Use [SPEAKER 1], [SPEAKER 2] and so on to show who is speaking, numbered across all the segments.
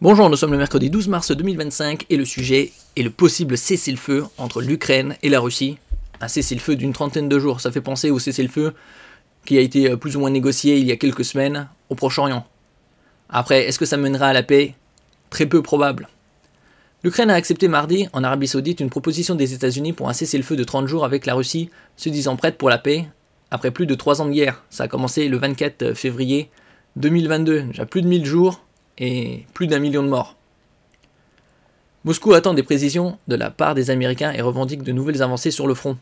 [SPEAKER 1] Bonjour, nous sommes le mercredi 12 mars 2025 et le sujet est le possible cessez-le-feu entre l'Ukraine et la Russie. Un cessez-le-feu d'une trentaine de jours, ça fait penser au cessez-le-feu qui a été plus ou moins négocié il y a quelques semaines au Proche-Orient. Après, est-ce que ça mènera à la paix? Très peu probable. L'Ukraine a accepté mardi, en Arabie Saoudite, une proposition des États-Unis pour un cessez-le-feu de 30 jours avec la Russie, se disant prête pour la paix, après plus de 3 ans de guerre. Ça a commencé le 24 février 2022, déjà plus de 1000 jours et plus d'1 million de morts. Moscou attend des précisions de la part des Américains et revendique de nouvelles avancées sur le front.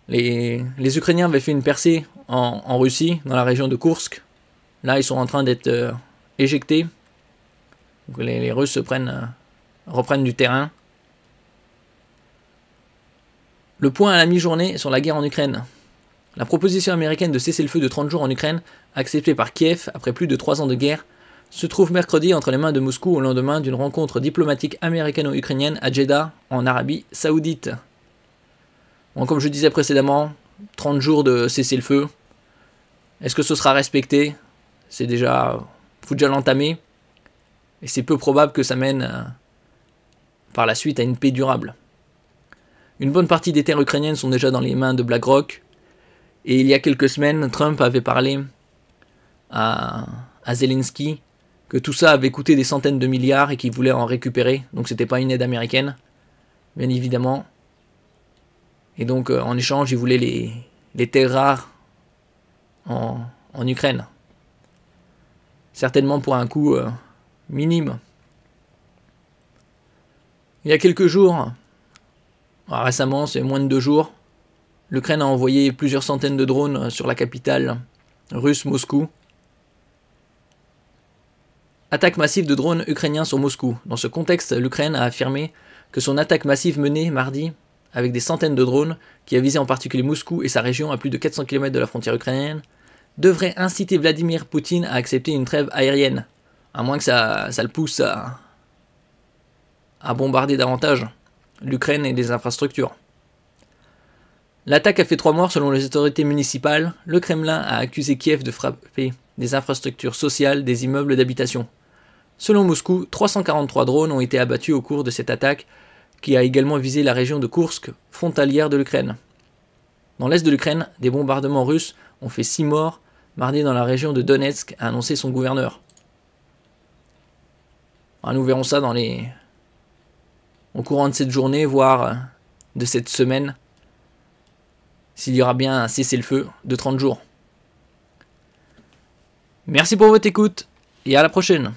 [SPEAKER 1] Les Ukrainiens avaient fait une percée en Russie, dans la région de Koursk. Là, ils sont en train d'être éjectés. Donc, les Russes reprennent du terrain. Le point à la mi-journée sur la guerre en Ukraine. La proposition américaine de cesser le feu de 30 jours en Ukraine, acceptée par Kiev après plus de 3 ans de guerre, se trouve mercredi entre les mains de Moscou au lendemain d'une rencontre diplomatique américano-ukrainienne à Jeddah, en Arabie Saoudite. Bon, comme je disais précédemment, 30 jours de cessez-le-feu. Est-ce que ce sera respecté? C'est déjà... faut déjà l'entamer. Et c'est peu probable que ça mène par la suite à une paix durable. Une bonne partie des terres ukrainiennes sont déjà dans les mains de BlackRock. Et il y a quelques semaines, Trump avait parlé à Zelensky que tout ça avait coûté des centaines de milliards et qu'il voulait en récupérer. Donc c'était pas une aide américaine, bien évidemment. Et donc en échange, il voulait les terres rares en Ukraine. Certainement pour un coût minime. Il y a quelques jours, récemment, c'est moins de 2 jours, l'Ukraine a envoyé plusieurs centaines de drones sur la capitale russe, Moscou. Attaque massive de drones ukrainiens sur Moscou. Dans ce contexte, l'Ukraine a affirmé que son attaque massive menée mardi avec des centaines de drones, qui a visé en particulier Moscou et sa région à plus de 400 km de la frontière ukrainienne, devrait inciter Vladimir Poutine à accepter une trêve aérienne, à moins que ça le pousse à bombarder davantage l'Ukraine et des infrastructures. L'attaque a fait 3 morts selon les autorités municipales. Le Kremlin a accusé Kiev de frapper des infrastructures sociales, des immeubles d'habitation. Selon Moscou, 343 drones ont été abattus au cours de cette attaque, qui a également visé la région de Koursk, frontalière de l'Ukraine. Dans l'est de l'Ukraine, des bombardements russes ont fait 6 morts, mardi dans la région de Donetsk, a annoncé son gouverneur. Alors, nous verrons ça au courant de cette journée, voire de cette semaine, s'il y aura bien un cessez-le-feu de 30 jours. Merci pour votre écoute et à la prochaine.